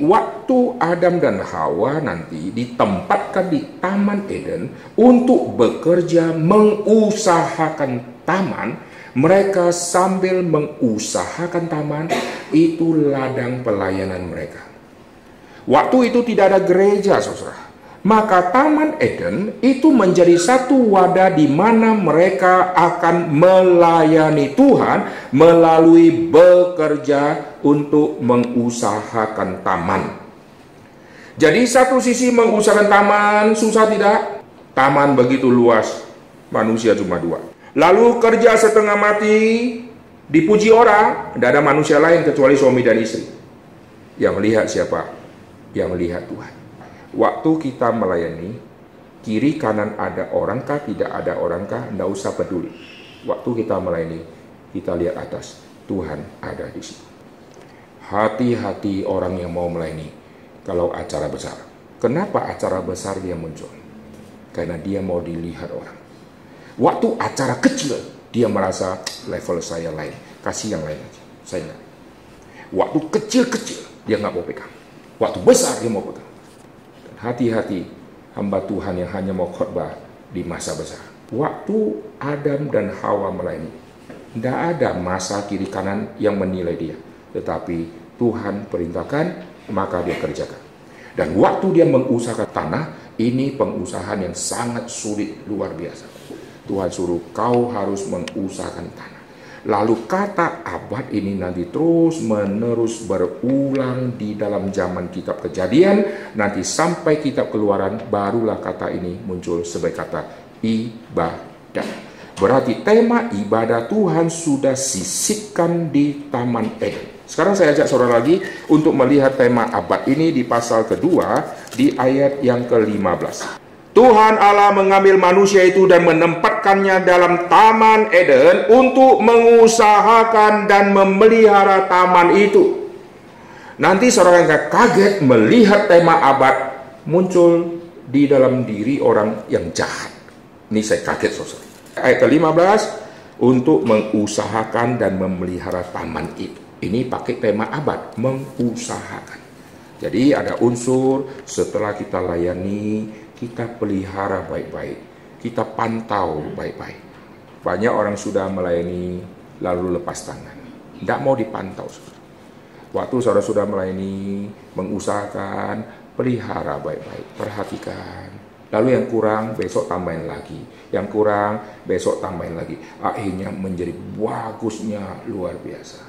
Waktu Adam dan Hawa nanti ditempatkan di Taman Eden untuk bekerja mengusahakan taman, mereka sambil mengusahakan taman, itu ladang pelayanan mereka. Waktu itu tidak ada gereja, saudara. Maka Taman Eden itu menjadi satu wadah di mana mereka akan melayani Tuhan melalui bekerja untuk mengusahakan taman. Jadi satu sisi mengusahakan taman, susah tidak? Taman begitu luas, manusia cuma 2. Lalu kerja setengah mati, dipuji orang, tidak ada manusia lain kecuali suami dan istri. Yang melihat siapa? Yang melihat Tuhan. Waktu kita melayani, kiri kanan ada orangkah, tidak ada orangkah, tidak usah peduli. Waktu kita melayani, kita lihat atas, Tuhan ada di situ. Hati-hati orang yang mau melayani kalau acara besar. Kenapa acara besar dia muncul? Karena dia mau dilihat orang. Waktu acara kecil, dia merasa level saya lain. Kasih yang lain aja. Saya enggak. Waktu kecil-kecil, dia nggak mau pegang. Waktu besar dia mau pegang. Dan hati-hati hamba Tuhan yang hanya mau khotbah di masa besar. Waktu Adam dan Hawa melayani, tidak ada masa kiri kanan yang menilai dia. Tetapi Tuhan perintahkan, maka dia kerjakan. Dan waktu dia mengusahakan tanah, ini pengusahaan yang sangat sulit, luar biasa. Tuhan suruh kau harus mengusahakan tanah. Lalu kata abad ini nanti terus menerus berulang di dalam zaman kitab Kejadian. Nanti sampai kitab Keluaran, barulah kata ini muncul sebagai kata ibadah. Berarti tema ibadah Tuhan sudah sisipkan di Taman Eden. Sekarang saya ajak saudara lagi untuk melihat tema abad ini di pasal kedua, di ayat yang ke-15. Tuhan Allah mengambil manusia itu dan menempatkannya dalam Taman Eden untuk mengusahakan dan memelihara taman itu. Nanti saudara akan kaget melihat tema abad muncul di dalam diri orang yang jahat. Ini saya kaget saudara. Ayat ke-15, untuk mengusahakan dan memelihara taman itu. Ini pakai tema abad, mengusahakan. Jadi ada unsur setelah kita layani, kita pelihara baik-baik, kita pantau baik-baik. Banyak orang sudah melayani lalu lepas tangan, tidak mau dipantau. Waktu saudara sudah melayani, mengusahakan, pelihara baik-baik, perhatikan. Lalu yang kurang besok tambahin lagi, yang kurang besok tambahin lagi. Akhirnya menjadi bagusnya luar biasa.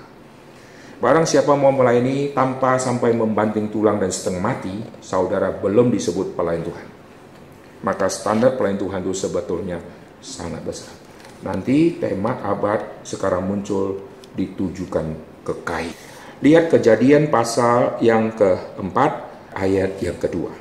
Barang siapa mau melayani tanpa sampai membanting tulang dan setengah mati, saudara belum disebut pelayan Tuhan. Maka standar pelayan Tuhan itu sebetulnya sangat besar. Nanti tema abad sekarang muncul ditujukan ke Kain. Lihat Kejadian pasal yang keempat, ayat yang kedua.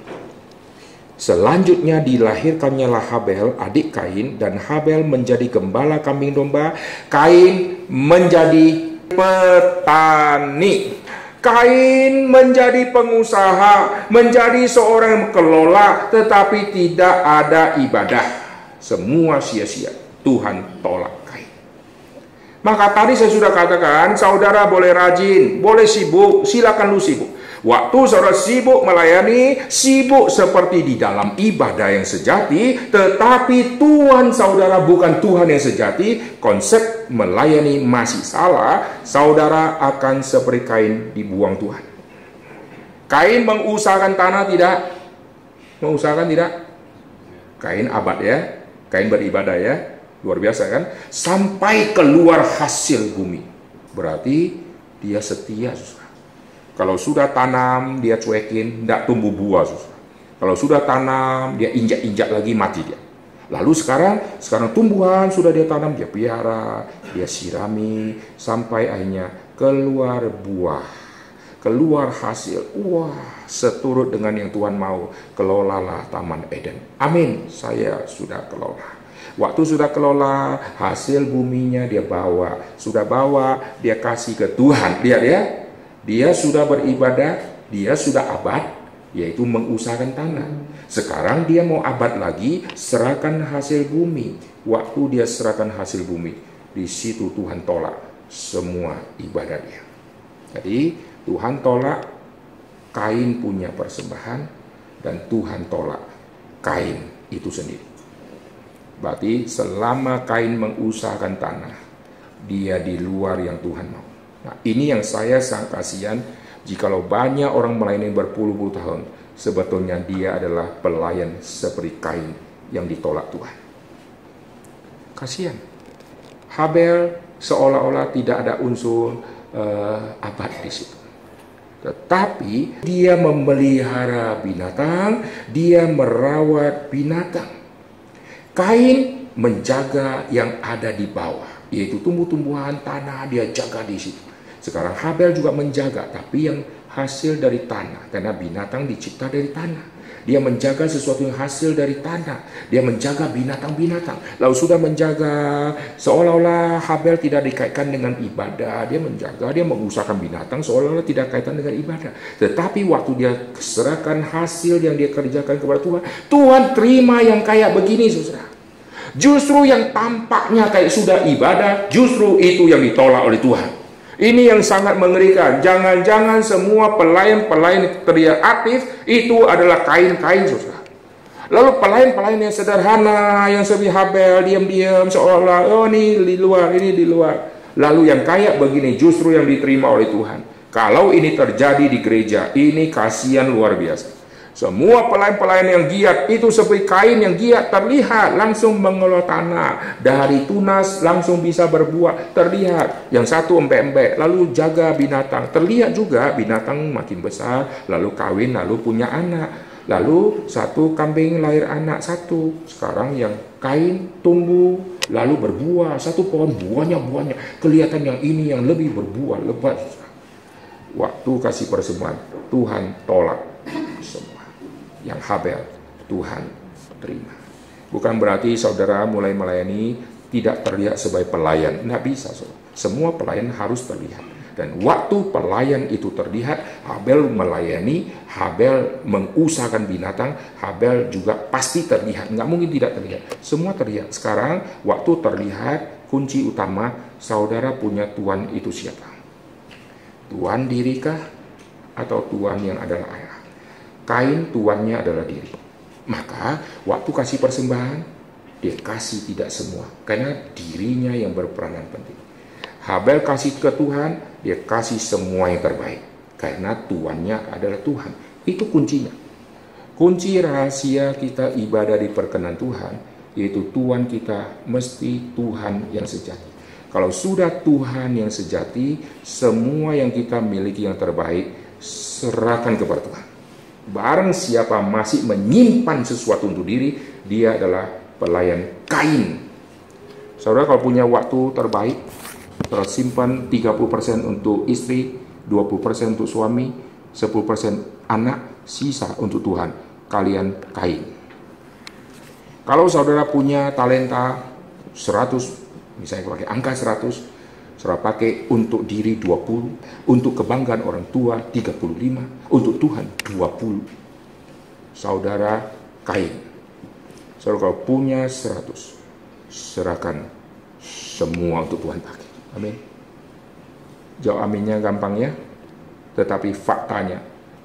Selanjutnya dilahirkannyalah Habel, adik Kain, dan Habel menjadi gembala kambing domba. Kain menjadi petani. Kain menjadi pengusaha, menjadi seorang yang kelola, tetapi tidak ada ibadah. Semua sia-sia. Tuhan tolak Kain. Maka tadi saya sudah katakan, saudara boleh rajin, boleh sibuk, silakan lu sibuk. Waktu saudara sibuk melayani, sibuk seperti di dalam ibadah yang sejati, tetapi Tuhan saudara bukan Tuhan yang sejati, konsep melayani masih salah, saudara akan seperti Kain dibuang Tuhan. Kain mengusahakan tanah tidak? Mengusahakan tidak? Kain abad ya, Kain beribadah ya, luar biasa kan? Sampai keluar hasil bumi, berarti dia setia. Kalau sudah tanam, dia cuekin, tidak tumbuh buah. Kalau sudah tanam, dia injak-injak lagi, mati dia. Lalu sekarang tumbuhan sudah dia tanam, dia pelihara, dia sirami, sampai akhirnya keluar buah, keluar hasil. Wah, seturut dengan yang Tuhan mau, kelolalah Taman Eden. Amin, saya sudah kelola. Waktu sudah kelola, hasil buminya dia bawa. Sudah bawa, dia kasih ke Tuhan. Lihat ya. Dia sudah beribadah, dia sudah abad, yaitu mengusahakan tanah. Sekarang dia mau abad lagi, serahkan hasil bumi. Waktu dia serahkan hasil bumi, di situ Tuhan tolak semua ibadah dia. Jadi Tuhan tolak Kain punya persembahan, dan Tuhan tolak Kain itu sendiri. Berarti selama Kain mengusahakan tanah, dia di luar yang Tuhan mau. Nah, ini yang saya sangat kasihan, jikalau banyak orang melayani berpuluh-puluh tahun, sebetulnya dia adalah pelayan seperti Kain yang ditolak Tuhan. Kasihan. Habel seolah-olah tidak ada unsur abad di situ. Tetapi dia memelihara binatang, dia merawat binatang. Kain menjaga yang ada di bawah, yaitu tumbuh-tumbuhan, tanah, dia jaga di situ. Sekarang Habel juga menjaga, tapi yang hasil dari tanah, karena binatang dicipta dari tanah. Dia menjaga sesuatu yang hasil dari tanah. Dia menjaga binatang-binatang. Lalu sudah menjaga, seolah-olah Habel tidak dikaitkan dengan ibadah. Dia menjaga, dia mengusahakan binatang seolah-olah tidak kaitan dengan ibadah. Tetapi waktu dia serahkan hasil yang dia kerjakan kepada Tuhan, Tuhan terima yang kayak begini, saudara. Justru yang tampaknya kayak sudah ibadah, justru itu yang ditolak oleh Tuhan. Ini yang sangat mengerikan. Jangan-jangan semua pelayan-pelayan teriak aktif itu adalah Kain-Kain, saudara. Lalu pelayan-pelayan yang sederhana, yang seperti Habel, diam-diam seolah-olah, oh ini di luar, ini di luar. Lalu yang kayak begini justru yang diterima oleh Tuhan. Kalau ini terjadi di gereja, ini kasihan luar biasa. Semua pelayan-pelayan yang giat itu seperti Kain yang giat, terlihat langsung mengelola tanah. Dari tunas langsung bisa berbuah, terlihat. Yang satu embek-embek, lalu jaga binatang. Terlihat juga binatang makin besar, lalu kawin, lalu punya anak. Lalu satu kambing lahir anak satu. Sekarang yang Kain tumbuh, lalu berbuah. Satu pohon buahnya. Kelihatan yang ini yang lebih berbuah, lebat. Waktu kasih persembahan, Tuhan tolak semua. Yang Habel, Tuhan terima. Bukan berarti saudara mulai melayani tidak terlihat sebagai pelayan. Tidak bisa, saudara. Semua pelayan harus terlihat. Dan waktu pelayan itu terlihat, Habel melayani, Habel mengusahakan binatang, Habel juga pasti terlihat. Nggak mungkin tidak terlihat. Semua terlihat. Sekarang, waktu terlihat, kunci utama, saudara punya Tuhan itu siapa? Tuhan dirikah? Atau Tuhan yang adalah ayah? Kain tuannya adalah diri. Maka waktu kasih persembahan, dia kasih tidak semua. Karena dirinya yang berperanan penting. Habel kasih ke Tuhan, dia kasih semua yang terbaik. Karena tuannya adalah Tuhan. Itu kuncinya. Kunci rahasia kita ibadah di perkenan Tuhan, yaitu Tuhan kita mesti Tuhan yang sejati. Kalau sudah Tuhan yang sejati, semua yang kita miliki yang terbaik, serahkan kepada Tuhan. Barang siapa masih menyimpan sesuatu untuk diri, dia adalah pelayan Kain. Saudara kalau punya waktu terbaik, simpan 30% untuk istri, 20% untuk suami, 10% anak, sisa untuk Tuhan. Kalian Kain. Kalau saudara punya talenta 100, misalnya pakai angka 100, saudara pakai untuk diri 20, untuk kebanggaan orang tua 35, untuk Tuhan 20. Saudara Kain. Saudara kalau punya 100, serahkan semua untuk Tuhan pakai. Amin. Jawab aminnya gampang ya. Tetapi faktanya,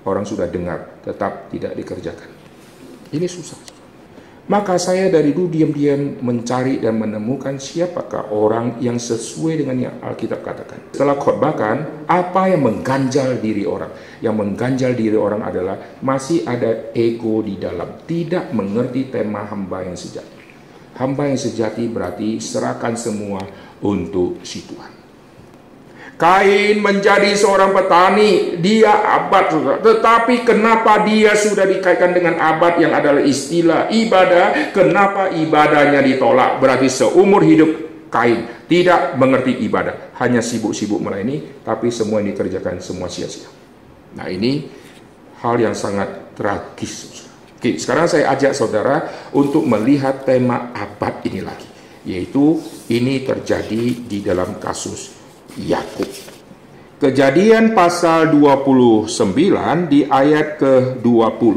orang sudah dengar, tetap tidak dikerjakan. Ini susah. Maka saya dari dulu diam-diam mencari dan menemukan siapakah orang yang sesuai dengan yang Alkitab katakan. Setelah khotbahkan, apa yang mengganjal diri orang? Yang mengganjal diri orang adalah masih ada ego di dalam. Tidak mengerti tema hamba yang sejati. Hamba yang sejati berarti serahkan semua untuk si Tuhan. Kain menjadi seorang petani, dia abad, saudara. Tetapi kenapa dia sudah dikaitkan dengan abad yang adalah istilah ibadah? Kenapa ibadahnya ditolak? Berarti seumur hidup Kain tidak mengerti ibadah, hanya sibuk-sibuk melayani, tapi semua yang dikerjakan semua sia-sia. Nah ini hal yang sangat tragis, saudara. Oke, sekarang saya ajak saudara untuk melihat tema abad ini lagi, yaitu ini terjadi di dalam kasus Yakub. Kejadian pasal 29 di ayat ke-20.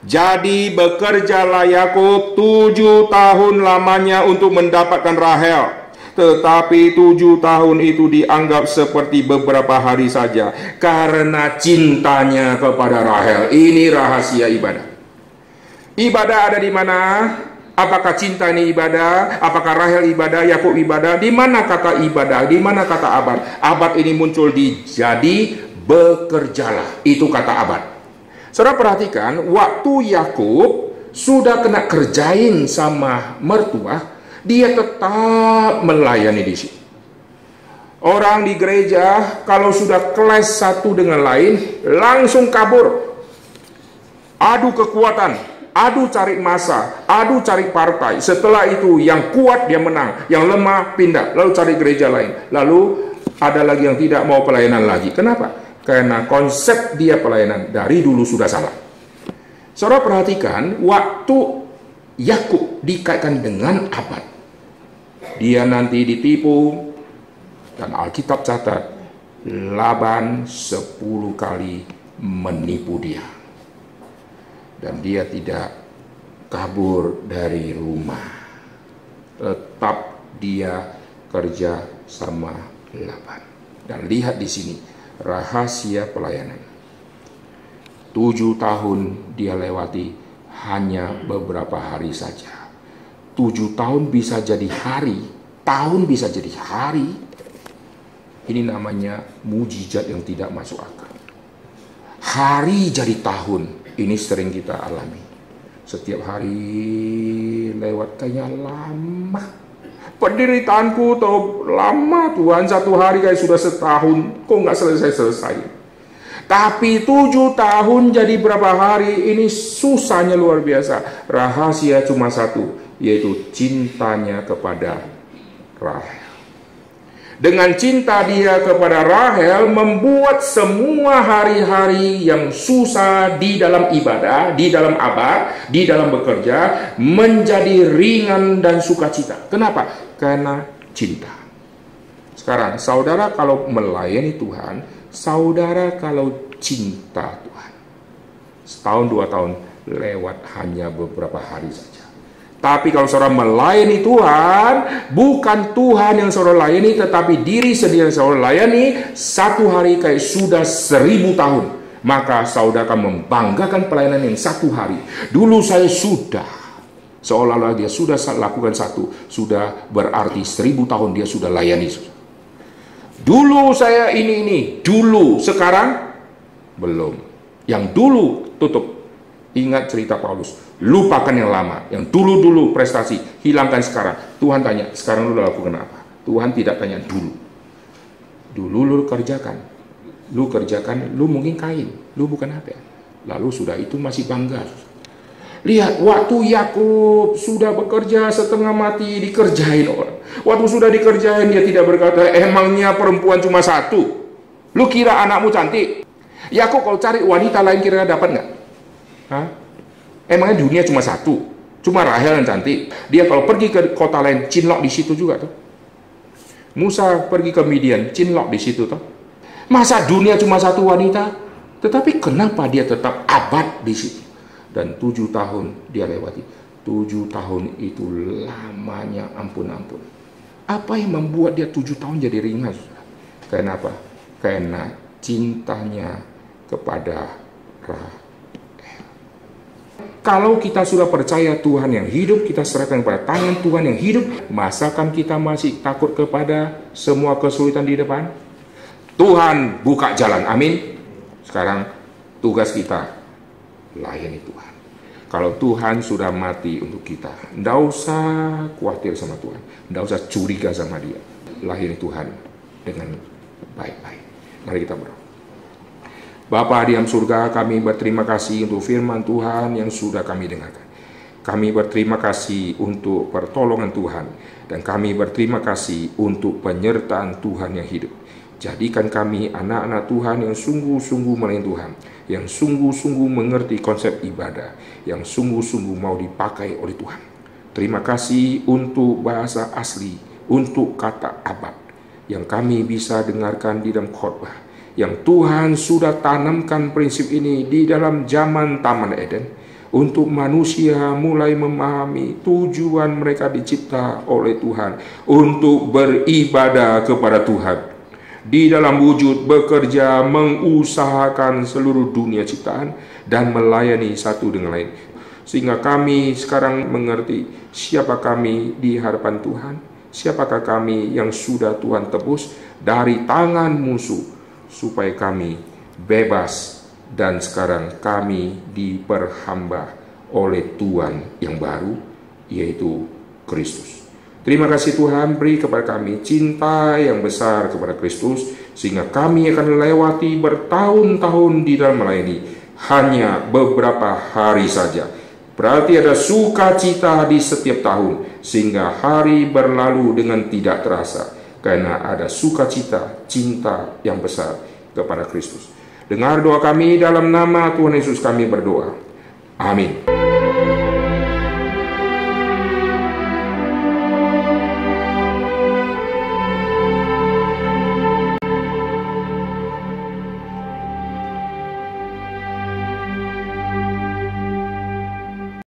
Jadi bekerjalah Yakub 7 tahun lamanya untuk mendapatkan Rahel. Tetapi 7 tahun itu dianggap seperti beberapa hari saja karena cintanya kepada Rahel. Ini rahasia ibadah. Ibadah ada di mana? Apakah cinta ini ibadah? Apakah Rahel ibadah? Yakub ibadah? Di mana kata ibadah? Di mana kata abad? Abad ini muncul di jadi bekerjalah. Itu kata abad. Saudara perhatikan, waktu Yakub sudah kena kerjain sama mertua, dia tetap melayani di sini. Orang di gereja kalau sudah kelas satu dengan lain, langsung kabur. Adu kekuatan. Adu cari masa, adu cari partai. Setelah itu yang kuat dia menang, yang lemah pindah, lalu cari gereja lain. Lalu ada lagi yang tidak mau pelayanan lagi. Kenapa? Karena konsep dia pelayanan dari dulu sudah salah. Saudara perhatikan, waktu Yakub dikaitkan dengan abad, dia nanti ditipu, dan Alkitab catat Laban 10 kali menipu dia. Dan dia tidak kabur dari rumah. Tetap dia kerja sama Dan lihat di sini rahasia pelayanan. 7 tahun dia lewati hanya beberapa hari saja. 7 tahun bisa jadi hari, tahun bisa jadi hari. Ini namanya mujizat yang tidak masuk akal. Hari jadi tahun, ini sering kita alami. Setiap hari lewat kayaknya lama. Penderitaanku tuh lama Tuhan, 1 hari kayak sudah setahun, kok nggak selesai-selesai. Tapi 7 tahun jadi berapa hari, ini susahnya luar biasa. Rahasia cuma satu, yaitu cintanya kepada Rahel. Dengan cinta dia kepada Rahel membuat semua hari-hari yang susah di dalam ibadah, di dalam abad, di dalam bekerja menjadi ringan dan sukacita. Kenapa? Karena cinta. Sekarang saudara kalau melayani Tuhan, saudara kalau cinta Tuhan, setahun 2 tahun lewat hanya beberapa hari saja. Tapi kalau saudara melayani Tuhan, bukan Tuhan yang saudara layani, tetapi diri sendiri yang saudara layani, 1 hari kayak sudah 1000 tahun. Maka saudara akan membanggakan pelayanan yang 1 hari. Dulu saya sudah, seolah-olah dia sudah lakukan 1, sudah berarti 1000 tahun dia sudah layani. Dulu saya ini, dulu, sekarang belum. Yang dulu tutup. Ingat cerita Paulus, lupakan yang lama, yang dulu-dulu prestasi, hilangkan sekarang. Tuhan tanya, sekarang lu lakukan apa? Tuhan tidak tanya dulu. Dulu lu kerjakan, lu mungkin kain, lu bukan apa. Lalu sudah itu masih bangga. Lihat, waktu Yakub sudah bekerja setengah mati, dikerjain orang. Waktu sudah dikerjain, dia tidak berkata, emangnya perempuan cuma 1? Lu kira anakmu cantik? Yakub kalau cari wanita lain kira dapat nggak? Hah? Emangnya dunia cuma 1? Cuma Rahel yang cantik. Dia kalau pergi ke kota lain, cinlok di situ juga tuh. Musa pergi ke Midian, cinlok di situ tuh. Masa dunia cuma 1 wanita? Tetapi kenapa dia tetap abad di situ? Dan 7 tahun dia lewati. 7 tahun itu lamanya ampun-ampun. Apa yang membuat dia 7 tahun jadi ringan? Karena apa? Karena cintanya kepada Rahel. Kalau kita sudah percaya Tuhan yang hidup, kita serahkan kepada tangan Tuhan yang hidup, masakan kita masih takut kepada semua kesulitan di depan? Tuhan buka jalan, amin. Sekarang tugas kita layani Tuhan. Kalau Tuhan sudah mati untuk kita, tidak usah khawatir sama Tuhan, tidak usah curiga sama dia. Layani Tuhan dengan baik-baik. Mari kita berdoa. Bapa di dalam surga, kami berterima kasih untuk firman Tuhan yang sudah kami dengarkan. Kami berterima kasih untuk pertolongan Tuhan, dan kami berterima kasih untuk penyertaan Tuhan yang hidup. Jadikan kami anak-anak Tuhan yang sungguh-sungguh melayani Tuhan, yang sungguh-sungguh mengerti konsep ibadah, yang sungguh-sungguh mau dipakai oleh Tuhan. Terima kasih untuk bahasa asli, untuk kata abad, yang kami bisa dengarkan di dalam khotbah, yang Tuhan sudah tanamkan prinsip ini di dalam zaman Taman Eden, untuk manusia mulai memahami tujuan mereka dicipta oleh Tuhan untuk beribadah kepada Tuhan. Di dalam wujud bekerja, mengusahakan seluruh dunia ciptaan dan melayani satu dengan lain. Sehingga kami sekarang mengerti siapa kami di hadapan Tuhan, siapakah kami yang sudah Tuhan tebus dari tangan musuh, supaya kami bebas dan sekarang kami diperhamba oleh Tuhan yang baru, yaitu Kristus. Terima kasih Tuhan, beri kepada kami cinta yang besar kepada Kristus, sehingga kami akan lewati bertahun-tahun di dalam melayani hanya beberapa hari saja. Berarti ada sukacita di setiap tahun, sehingga hari berlalu dengan tidak terasa, karena ada sukacita, cinta yang besar kepada Kristus. Dengar doa kami dalam nama Tuhan Yesus kami berdoa. Amin.